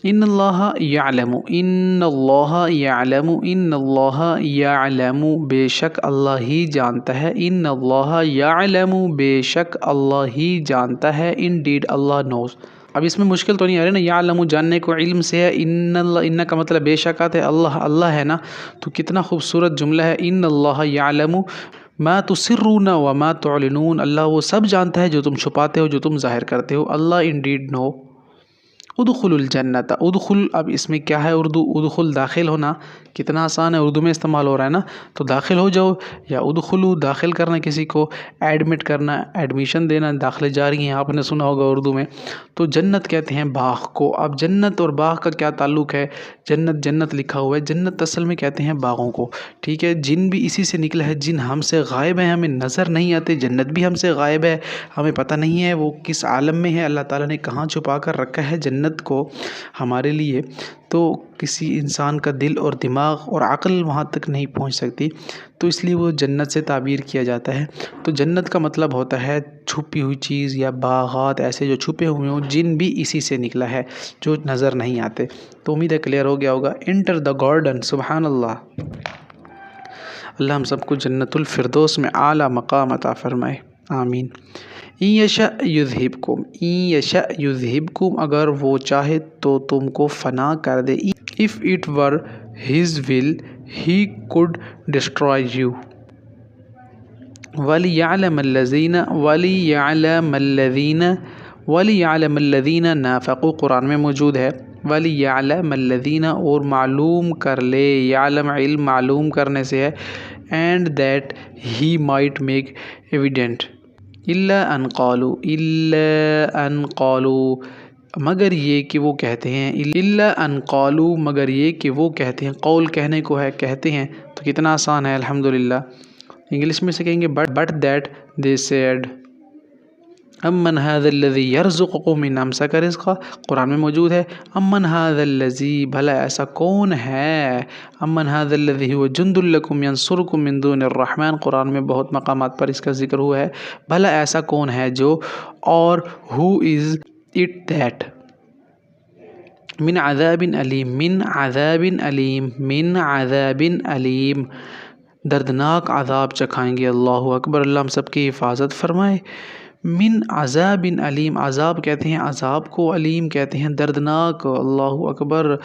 ان اللہ یعلم، ان اللہ یعلم، ان اللہ یعلم، بے شک اللہ ہی جانتا ہے، ان اللہ یعلم، بے شک اللہ ہی جانتا ہے، انڈیڈ اللہ نوز۔ اب اس میں مشکل تو نہیں آ رہی نا، یعلم جاننے کو علم سے ہے، ان اللہ، ان کا مطلب بے شک آتا ہے، اللہ اللہ ہے نا، تو کتنا خوبصورت جملہ ہے، ان اللہ یعلم ما تسرون وما تعلنون، اللہ وہ سب جانتا ہے جو تم چھپاتے ہو، جو تم ظاہر کرتے ہو، اللہ انڈیڈ نو۔ ادخل الجنت، ادخل، اب اس میں کیا ہے، اردو ادخل داخل ہونا کتنا آسان ہے، اردو میں استعمال ہو رہا ہے نا، تو داخل ہو جاؤ، یا ادخلو داخل کرنا کسی کو، ایڈمٹ کرنا، ایڈمیشن دینا، داخلے جاری ہیں، آپ نے سنا ہوگا اردو میں۔ تو جنت کہتے ہیں باغ کو۔ اب جنت اور باغ کا کیا تعلق ہے، جنت جنت لکھا ہوا ہے، جنت اصل میں کہتے ہیں باغوں کو، ٹھیک ہے، جن بھی اسی سے نکلا ہے، جن ہم سے غائب ہیں، ہمیں نظر نہیں آتے، جنت بھی ہم سے غائب ہے، ہمیں پتہ نہیں ہے وہ کس عالم میں ہے، اللہ تعالیٰ نے کہاں چھپا کر رکھا ہے جنت کو ہمارے لیے، تو کسی انسان کا دل اور دماغ اور عقل وہاں تک نہیں پہنچ سکتی، تو اس لیے وہ جنت سے تعبیر کیا جاتا ہے۔ تو جنت کا مطلب ہوتا ہے چھپی ہوئی چیز، یا باغات ایسے جو چھپے ہوئے ہوں، جن بھی اسی سے نکلا ہے، جو نظر نہیں آتے۔ تو امید ہے کلیئر ہو گیا ہوگا۔ انٹر دا گارڈن، سبحان اللہ، اللہ ہم سب کو جنت الفردوس میں اعلیٰ مقام عطا فرمائے، آمین۔ ان یشاء یذہبکم، ان یشاء یذہبکم، اگر وہ چاہے تو تم کو فنا کر دے، if it were his will he could destroy you، وَلِيَعْلَمَ الَّذِينَ وَلِيَعْلَمَ الَّذِينَ وَلِيَعْلَمَ الَّذِينَ نَافَقُوا، قرآن میں موجود ہے، وَلِيَعْلَمَ الَّذِينَ، اور معلوم کر لے، یعلم علم معلوم کرنے سے ہے، and that he might make evident، إِلَّا أَن قَالُوا، إِلَّا أَن قَالُوا، مگر یہ کہ وہ کہتے ہیں، إِلَّا أَن قَالُوا، مگر یہ کہ وہ کہتے ہیں، قول کہنے کو ہے، کہتے ہیں، تو کتنا آسان ہے الحمدللہ۔ انگلش میں سے کہیں گے but that they said، امن هذا الذي يرزقكم من امسك رزقا، قرآن میں موجود ہے، امن هذا الذي، بھلا ایسا کون ہے، امن هذا الذي هو جند لكم ينصركم من دون الرحمن، قرآن میں بہت مقامات پر اس کا ذکر ہوا ہے، بھلا ایسا کون ہے جو، اور who is it that، من عذاب علیم، من عذاب علیم، من عذاب علیم، دردناک عذاب چکھائیں گے، اللہ اکبر، اللہ ہم سب کی حفاظت فرمائے۔ من عذاب علیم، عذاب کہتے ہیں عذاب کو، علیم کہتے ہیں دردناک، اللہ اکبر،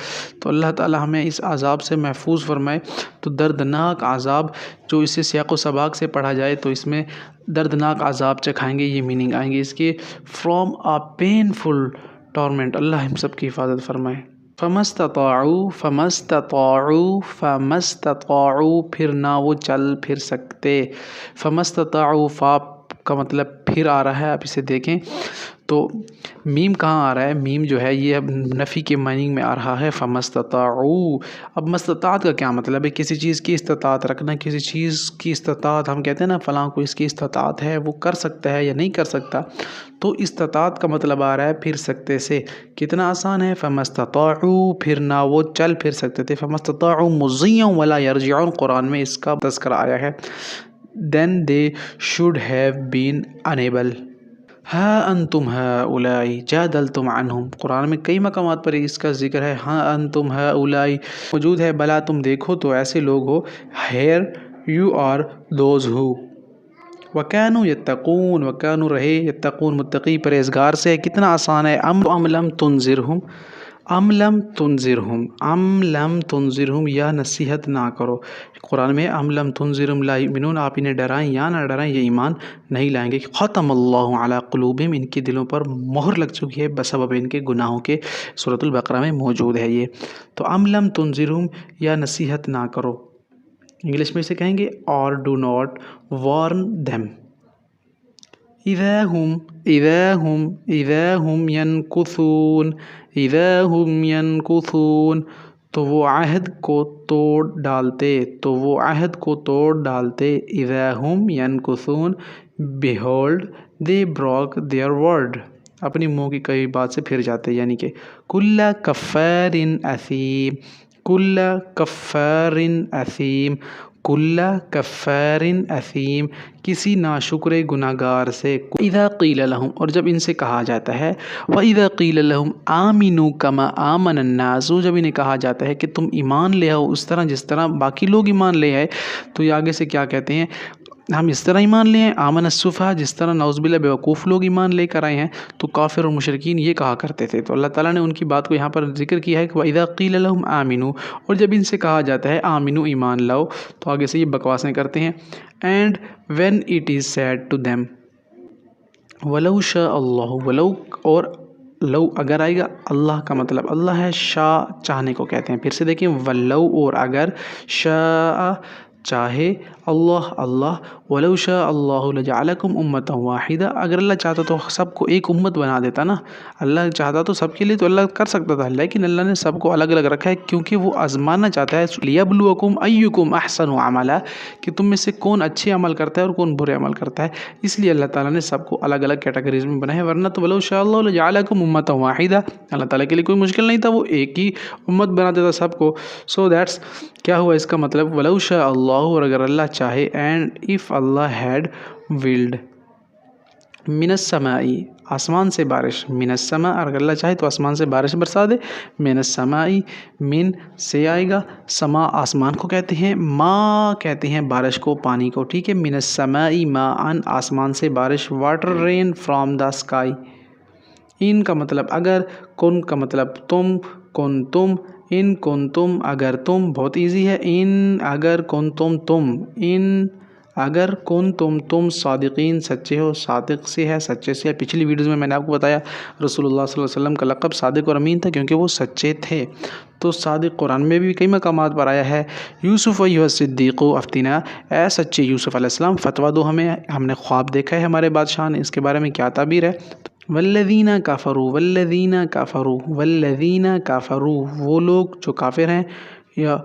تو اللہ تعالی ہمیں اس عذاب سے محفوظ فرمائے۔ تو دردناک عذاب، جو اسے سیاق و سباق سے پڑھا جائے تو اس میں دردناک عذاب چکھائیں گے، یہ میننگ آئیں گے اس کے، فرام آ پینفل ٹارمنٹ، اللہ ہم سب کی حفاظت فرمائے۔ فمستطاعوا، فمستطاعوا، فمستطاعوا، پھر نہ وہ چل پھر سکتے، فمستطاعوا، فا کا مطلب پھر آ رہا ہے، آپ اسے دیکھیں تو میم کہاں آ رہا ہے، میم جو ہے یہ اب نفی کے معنی میں آ رہا ہے، فمستطاعوا۔ اب مستطاعت کا کیا مطلب ہے، کسی چیز کی استطاعت رکھنا، کسی چیز کی استطاعت، ہم کہتے ہیں نا فلاں کو اس کی استطاعت ہے، وہ کر سکتا ہے یا نہیں کر سکتا، تو استطاعت کا مطلب آ رہا ہے پھر سکتے سے، کتنا آسان ہے، فمستطاعوا، پھر نہ وہ چل پھر سکتے تھے، فمستطاعوا مضیا ولا یرجعون، قرآن میں اس کا تذکرہ آیا ہے، then they should have been unable۔ ہا انتم ہؤلاء جادلتم عنہم، قرآن میں کئی مقامات پر اس کا ذکر ہے، ہاں انتم ہؤلاء موجود ہے، بلا تم دیکھو تو ایسے لوگ ہو، here you are those who، وَكَانُوا يَتَّقُونَ، وَكَانُوا رہے، يَتَّقُونَ متقی پرہیزگار سے، کتنا آسان ہے، ام لم تنذرہم، ام لم تنذرہم، ام لم تنذرہم، یا نصیحت نہ کرو، قرآن میں ام لم تنذرہم لا یؤمنون، آپ انہیں ڈرائیں یا نہ ڈرائیں یہ ایمان نہیں لائیں گے، ختم اللہ علی قلوبہم، ان کے دلوں پر مہر لگ چکی ہے بسبب ان کے گناہوں کے، سورۃ البقرہ میں موجود ہے یہ، تو ام لم تنذرہم، یا نصیحت نہ کرو، انگلش میں سے کہیں گے اور ڈو ناٹ وارن دیم، اذا ہم ینکثون، اذا ہم ینکثون، تو وہ عہد کو توڑ ڈالتے، تو وہ عہد کو توڑ ڈالتے، اذا ہم ینکثون، behold they broke their word، اپنی منہ کی کئی بات سے پھر جاتے، یعنی کہ کل کفار اثیم، کل کفار اثیم، کل کفار اثیم، کسی ناشکر گناہگار سے۔ اذا قیل لہم، اور جب ان سے کہا جاتا ہے، وَإِذَا قِيلَ لَهُمْ آمِنُوا كَمَا آمَنَ النَّاسُ، جب انہیں کہا جاتا ہے کہ تم ایمان لے آؤ اس طرح جس طرح باقی لوگ ایمان لے آئے، تو یہ آگے سے کیا کہتے ہیں، ہم اس طرح ایمان لے آئے، آمن السفہاء، جس طرح نعوذ باللہ بیوقوف لوگ ایمان لے کر آئے ہیں، تو کافر اور مشرکین یہ کہا کرتے تھے۔ تو اللہ تعالیٰ نے ان کی بات کو یہاں پر ذکر کیا ہے کہ وَإِذَا قِيلَ لَهُمْ آمِنُوا، اور جب ان سے کہا جاتا ہے آمنو، ایمان لاؤ، تو آگے سے یہ بکواسیں کرتے ہیں۔ And when it is said to them, ولو شاء اللہ، ولو اور لو اگر آئے گا، اللہ کا مطلب اللہ ہے، شاء چاہنے کو کہتے ہیں۔ پھر سے دیکھیں، ولو اور اگر، شاء چاہے، اللہ ولو شاء اللہ لجعلکم امۃ واحدہ، اگر اللہ چاہتا تو سب کو ایک امت بنا دیتا نا، اللہ چاہتا تو سب کے لیے تو اللہ کر سکتا تھا، لیکن اللہ نے سب کو الگ الگ رکھا ہے کیونکہ وہ آزمانا چاہتا ہے، لیبلوکم ایکم احسن عملا، کہ تم میں سے کون اچھے عمل کرتا ہے اور کون برے عمل کرتا ہے، اس لیے اللہ تعالیٰ نے سب کو الگ الگ کیٹیگریز میں بنایا ہے، ورنہ تو ولو شاء اللہ لجعلکم امۃ واحدہ، اللہ تعالیٰ کے لیے کوئی مشکل نہیں تھا، وہ ایک ہی امت بنا دیتا سب کو۔ سو دیٹس کیا ہوا اس کا مطلب، ولو شاء اللہ، اور اگر اللہ چاہے، and if Allah had willed، من السماء، آسمان سے بارش، من السماء، اگر اللہ چاہے تو آسمان سے بارش برسا دے، من السماء، من سے آئے گا، سما آسمان کو کہتے ہیں، ما کہتے ہیں بارش کو، پانی کو، ٹھیک ہے، من السماء ماء، آسمان سے بارش، water rain from the sky, ان کا مطلب اگر، کن کا مطلب تم، کن تم، ان کن تم اگر تم، بہت ایزی ہے، ان اگر کن تم، ان اگر کن تم صادقین سچے ہو، صادق سے ہے، سچے سے ہے۔ پچھلی ویڈیوز میں نے آپ کو بتایا رسول اللہ صلی اللہ علیہ وسلم کا لقب صادق اور امین تھا کیونکہ وہ سچے تھے، تو صادق قرآن میں بھی کئی مقامات پر آیا ہے، یوسف ایھا الصدیق افتنا، اے سچے یوسف علیہ السلام فتویٰ دو ہمیں، ہم نے خواب دیکھا ہے ہمارے بادشاہ نے، اس کے بارے میں کیا تعبیر ہے۔ والذین کفروا، والذین کفروا، والذین کفروا، وہ لوگ جو کافر ہیں، یا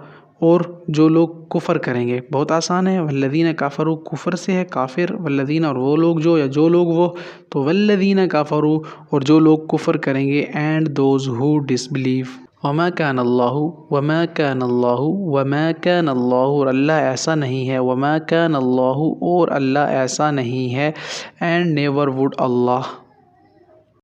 اور جو لوگ کفر کریں گے، بہت آسان ہے، والذین کفروا کفر سے ہے، کافر، والذین اور وہ لوگ جو، یا جو لوگ وہ، تو والذین کفروا اور جو لوگ کفر کریں گے، and those who disbelieve, وما کان اللہ، وما کان اللہ، وما کان اللہ، اور اللہ ایسا نہیں ہے، وما کان اللہ، اور اللہ ایسا نہیں ہے، اینڈ نیور وڈ اللہ